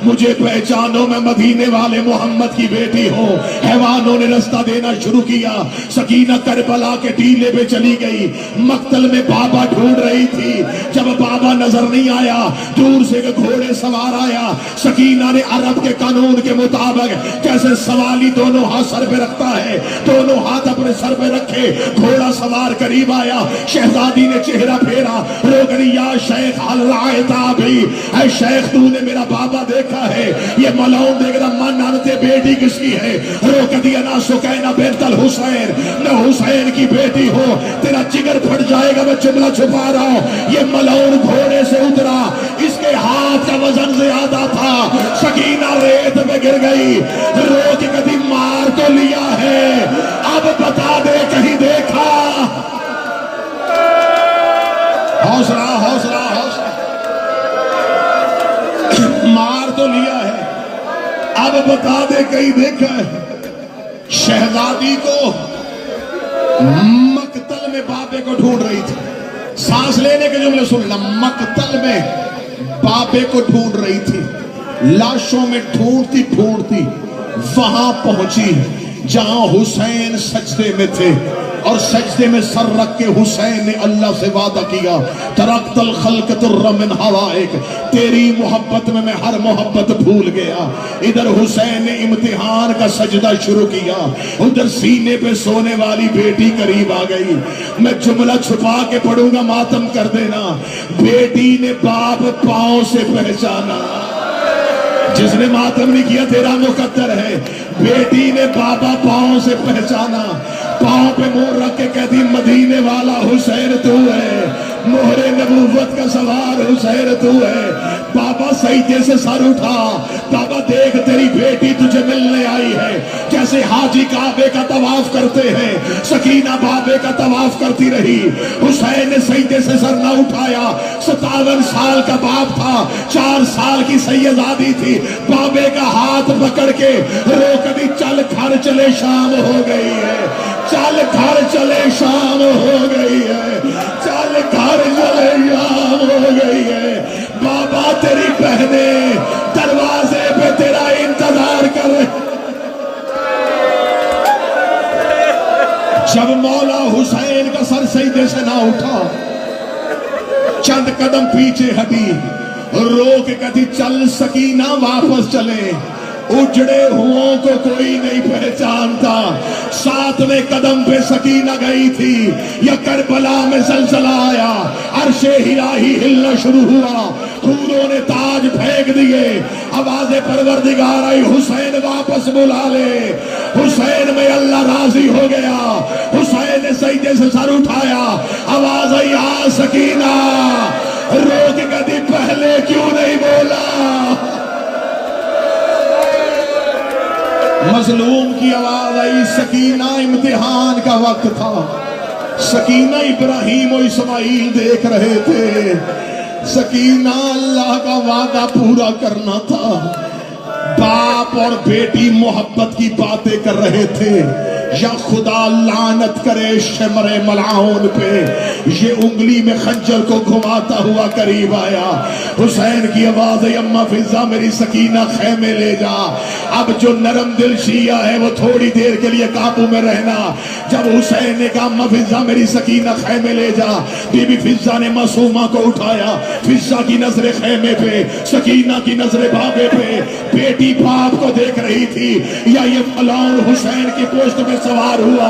مجھے پہچانو میں مدینے والے محمد کی بیٹی ہوں۔ حیوانوں نے رستہ دینا شروع کیا، سکینہ کربلا کے ٹیلے پہ چلی گئی، مقتل میں بابا ڈھونڈ رہی تھی، جب بابا نظر نہیں آیا دور سے گھوڑے سوار آیا۔ سکینہ نے عرب کے قانون کے مطابق جیسے سوالی دونوں ہاتھ سر پہ رکھتا ہے، دونوں ہاتھ اپنے سر پہ رکھے، گھوڑا سوار قریب آیا، شہزادی نے چہرہ پھیرا، رو گئی یا شیخ حل رائتا بھی، اے شیخ تو نے میرا بابا دیکھا ہے؟ یہ ملعون دیکھ رہا من آنتے بیٹی کس کی ہے؟ رو کہتی انا سکینہ بنت الحسین، میں حسین کی بیٹی ہوں، تیرا جگر پھٹ جائے گا میں جملہ چھپا رہا ہوں۔ یہ ملعون گھوڑے سے اترا، اس کے میرے ہاتھ کا وزن زیادہ تھا، سکینہ ریت میں گر گئی، رو کے کبھی مار تو لیا ہے، اب بتا دے کہیں دیکھا؟ حوصلہ حوصلہ حوصلہ، مار تو لیا ہے، اب بتا دے کہیں دیکھا ہے؟ شہزادی کو مقتل میں بابے کو ڈھونڈ رہی تھی، سانس لینے کے جملے سن لا، مقتل میں بابے کو ڈھونڈ رہی تھی، لاشوں میں ڈھونڈتی ڈھونڈتی وہاں پہنچی جہاں حسین سجدے میں تھے، اور سجدے میں سر رکھ کے حسین نے اللہ سے وعدہ کیا، ترکت الخلق تر من ہوائک، تیری محبت میں میں ہر محبت بھول گیا۔ ادھر حسین نے امتحان کا سجدہ شروع کیا، ادھر سینے پہ سونے والی بیٹی قریب آ گئی، میں جملہ چھپا کے پڑھوں گا ماتم کر دینا۔ بیٹی نے باپ پاؤں سے پہچانا، جس نے ماتم نہیں کیا تیرا مقدر ہے۔ بیٹی نے بابا پاؤں سے پہچانا، پاؤں پہ مہر رکھ کے کہتی مدینے والا حسین تو ہے، مہر نبوت کا سوار حسین تو ہے۔ بابا سجدے سے سر اٹھا، بابا دیکھ تیری بیٹی تجھے ملنے آئی ہے۔ جیسے حاجی کعبے کا طواف کرتے ہیں، سکینہ بابے کا طواف کرتی رہی۔ حسین نے سجدے سے سر نہ اٹھایا، 57 سال کا باپ تھا، 4 سال کی سیدزادی تھی، بابے کا ہاتھ پکڑ کے رو کبھی چل گھر چلے شام ہو گئی ہے، چل گھر چلے شام ہو گئی ہے، چل گھر چلے شام ہو گئی ہے۔ بابا تیری بہنیں دروازے پہ تیرا انتظار کر رہے۔ جب مولا حسین کا سر سجدے سے نہ اٹھا، چند قدم پیچھے ہٹی، رو کے کہتی چل سکینہ واپس چلے، اجڑے ہوں کو کوئی نہیں پہچانتا۔ 7ویں قدم پہ سکینہ گئی تھی، یا کربلا میں زلزلہ آیا، عرش الہی ہلنا شروع ہوا، حوروں نے تاج پھینک دیے، آواز پروردگار آئی حسین واپس بلا لے۔ حسین میں اللہ راضی ہو گیا، حسین نے سجدے سے سر اٹھایا، آواز آئی آ سکینہ، رو کے کہتی پہلے کیوں نہیں بولا؟ مظلوم کی آواز آئی، سکینہ امتحان کا وقت تھا، سکینہ ابراہیم و اسماعیل دیکھ رہے تھے، سکینہ اللہ کا وعدہ پورا کرنا تھا۔ باپ اور بیٹی محبت کی باتیں کر رہے تھے، یا خدا لعنت کرے شمر ملعون پہ، یہ انگلی میں خنجر کو گھماتا ہوا قریب آیا۔ حسین کی آواز ہے اماں فضہ میری سکینہ خیمے لے جا۔ اب جو نرم دل شیعہ ہے وہ تھوڑی دیر کے لیے قابو میں رہنا۔ جب حسین نے کہا اماں فضہ میری سکینہ خیمے لے جا، بی بی فضہ نے معصومہ کو اٹھایا، فضہ کی نظر خیمے پہ، سکینہ کی نظر بابے پہ۔ بیٹی باپ کو دیکھ رہی تھی، یا یہ ملعون حسین کی پوشت میں سوار ہوا،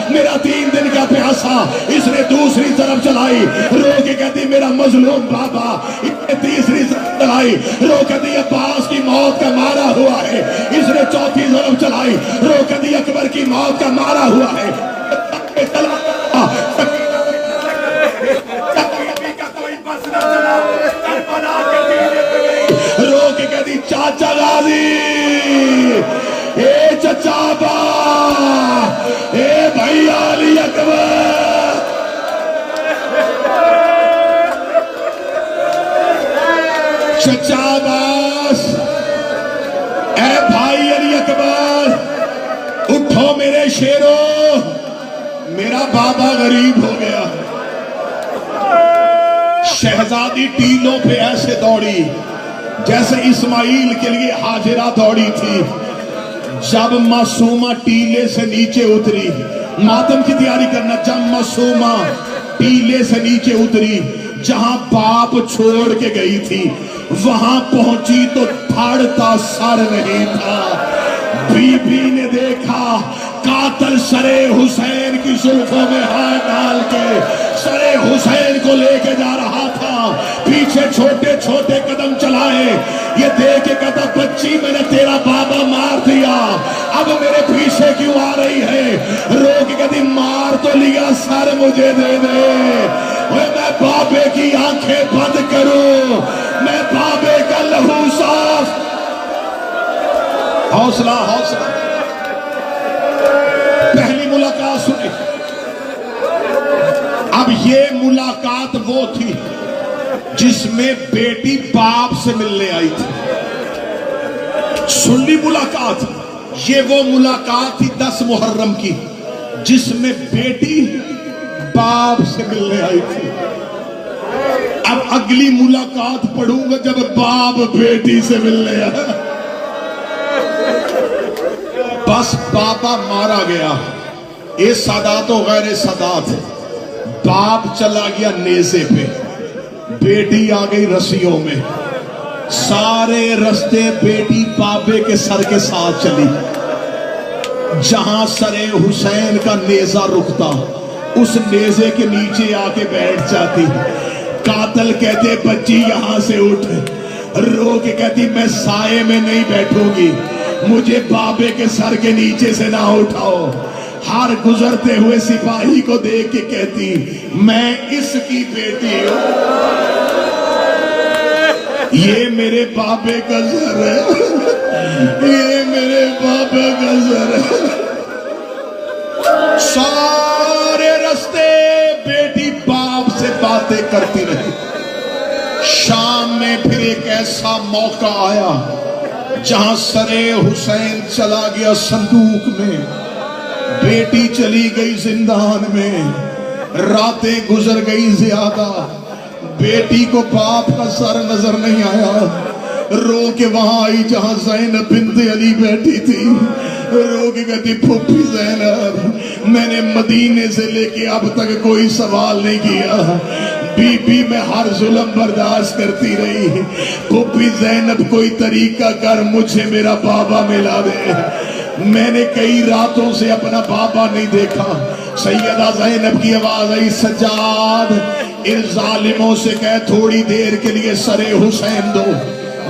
میرا 3 دن کا پیاسا، اس نے دوسری طرف چلائی، رو کے کہتی میرا مظلوم بابا، اس نے تیسری طرف چلائی، رو کہتی عباس کی موت کا مارا ہوا ہے، اس نے چوتھی طرف چلائی، رو کہتی اکبر کی موت کا مارا ہوا ہے۔ رو کے کہتی چاچا غازی، اے چچا با، اے بھائی علی اکبر، چچا عباس، اے بھائی علی اکبر، اٹھو میرے شیرو، میرا بابا غریب ہو گیا۔ شہزادی ٹیلوں پہ ایسے دوڑی جیسے اسماعیل کے لیے ہاجرہ دوڑی تھی۔ جب معصومہ ٹیلے سے نیچے اتری، ماتم کی تیاری کرنا، جب معصومہ ٹیلے سے نیچے اتری، جہاں باپ چھوڑ کے گئی تھی وہاں پہنچی تو دھڑتا سر نہیں تھا۔ بی بی نے دیکھا قاتل سرے حسین کی زلفوں میں ہاتھ ڈال کے سرے حسین کو لے کے جا رہا تھا، پیچھے چھوٹے چھوٹے قدم چلائے، یہ دیکھ کے کہتا بچی میں نے تیرا بابا مار دیا، اب میرے پیچھے کیوں آ رہی ہے؟ رو کے کہتی مار تو لیا سر مجھے دے دے، میں بابے کی آنکھیں بند کروں، میں بابے کا لہو صاف۔ حوصلہ حوصلہ۔ پہلی ملاقات سنی۔ اب یہ ملاقات وہ تھی جس میں بیٹی باپ سے ملنے آئی تھی۔ سنی ملاقات، یہ وہ ملاقات تھی 10 محرم کی جس میں بیٹی باپ سے ملنے آئی تھی۔ اب اگلی ملاقات پڑھوں گا جب باپ بیٹی سے ملنے آیا۔ بس بابا مارا گیا، اے سادات و غیر سادات، باپ چلا گیا نیزے پہ، بیٹی آ گئی رسیوں میں، سارے رستے بیٹی بابے کے سر کے ساتھ چلی، جہاں سر حسین کا نیزہ رکتا اس نیزے کے نیچے آ کے بیٹھ جاتی۔ قاتل کہتے بچی یہاں سے اٹھ، رو کے کہتی میں سائے میں نہیں بیٹھوں گی، مجھے بابے کے سر کے نیچے سے نہ اٹھاؤ۔ ہر گزرتے ہوئے سپاہی کو دیکھ کے کہتی میں اس کی بیٹی ہوں، یہ میرے بابے کا سر ہے، یہ میرے بابے کا سر ہے۔ سارے رستے بیٹی باپ سے باتیں کرتی رہی۔ شام میں پھر ایک ایسا موقع آیا جہاں سر حسین چلا گیا صندوق میں، بیٹی چلی گئی زندان میں، راتیں گزر گئی زیادہ، بیٹی کو باپ کا سر نظر نہیں آیا، رو کے وہاں آئی جہاں زینب بنت علی بیٹھی تھی، رو کے کہتی پھوپھی زینب میں نے مدینے سے لے کے اب تک کوئی سوال نہیں کیا، بی بی میں ہر ظلم برداشت کرتی رہی، پھوپھی زینب کوئی طریقہ کر مجھے میرا بابا ملا دے، میں نے کئی راتوں سے اپنا بابا نہیں دیکھا۔ سیدہ زینب کی آواز آئی سجاد ان ظالموں سے کہہ تھوڑی دیر کے لیے سر حسین دو۔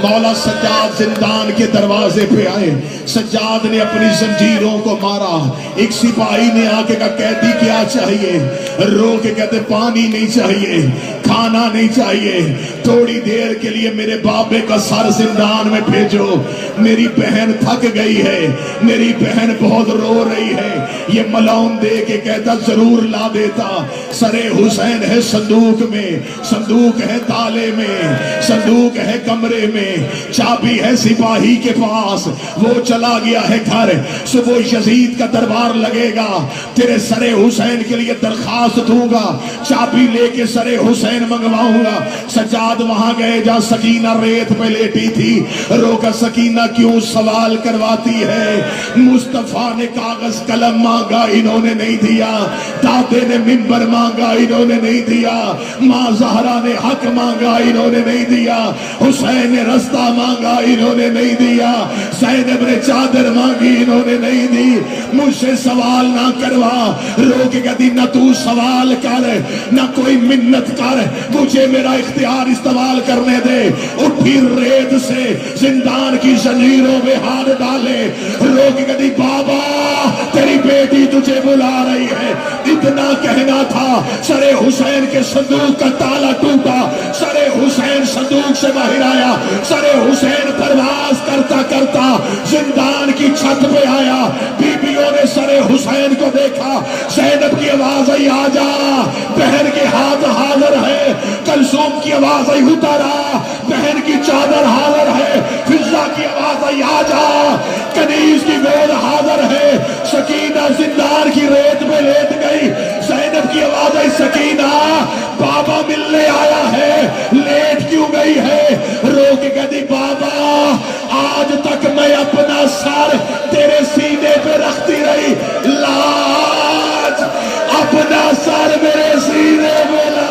مولا سجاد زندان کے دروازے پہ آئے، سجاد نے اپنی زنجیروں کو مارا، ایک سپاہی نے آ کے کہا قیدی کیا چاہیے، رو کے کہتے پانی نہیں چاہیے، کھانا نہیں چاہیے، تھوڑی دیر کے لیے میرے بابے کا سر زندان میں بھیجو، میری بہن تھک گئی ہے، میری بہن بہت رو رہی ہے۔ یہ ملعون دے کے کہتا ضرور لا دیتا، سر حسین ہے صندوق میں، صندوق ہے تالے میں، صندوق ہے کمرے میں، چابی ہے سپاہی کے پاس، وہ چلا گیا ہے گھر، صبح یزید کا دربار لگے گا، تیرے سر حسین کے لیے درخواست دوں گا، چابی لے کے سر حسین منگواؤں گا۔ سجاد وہاں گئے جہاں سکینہ ریت پہ لیٹی تھی، روکا سکینہ کیوں سوال کرواتی ہے، مصطفیٰ نے کاغذ قلم مانگا انہوں نے نہیں دیا، دادے نے منبر مانگا انہوں نے نہیں دیا، ماں زہرا نے حق مانگا انہوں نے نہیں دیا، حسین نے رستہ مانگا انہوں نے نہیں دیا، زینب نے چادر مانگی انہوں نے نہیں دی، مجھ سے سوال نہ کروا، رو کے کہتی نہ تو سوال کر نہ کوئی منت کر، مجھے میرا اختیار استعمال کرنے دے۔ اٹھی ریت سے زندان کی زنجیروں میں ہاتھ ڈالے، رو کے کہتی بابا تیری بیٹی تجھے بلا رہی ہے۔ اتنا کہنا تھا، سر حسین کے صندوق کا تالا ٹوٹا، سر حسین صندوق سے باہر آیا، سر حسین پرواز کرتا کرتا زندان کی چھت پہ آیا، بیویوں نے سر حسین کو دیکھا، زینب کی آواز آئی آجا، بہن کے ہاتھ حاضر ہے، کلثوم کی آواز آئی اتارا، بہن کی چادر حاضر ہے، فضہ کی آواز آئی آجا، کنیز کی گود حاضر ہے، سکینہ زندان کی ریت میں لیٹ گئی، زینب کی آواز آئی سکینہ بابا ملنے آیا ہے، لیٹ کیوں گئی ہے، رو کے کہتی بابا آج تک میں اپنا سر تیرے سینے پہ رکھتی رہی، لاج اپنا سر میرے سینے پہ لا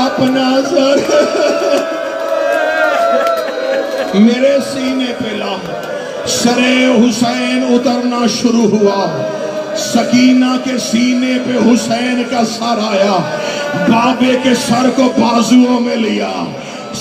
اپنا سر میرے سینے پہ لا۔ سر حسین اترنا شروع ہوا، سکینہ کے سینے پہ حسین کا سر آیا، بابے کے سر کو بازوؤں میں لیا،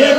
1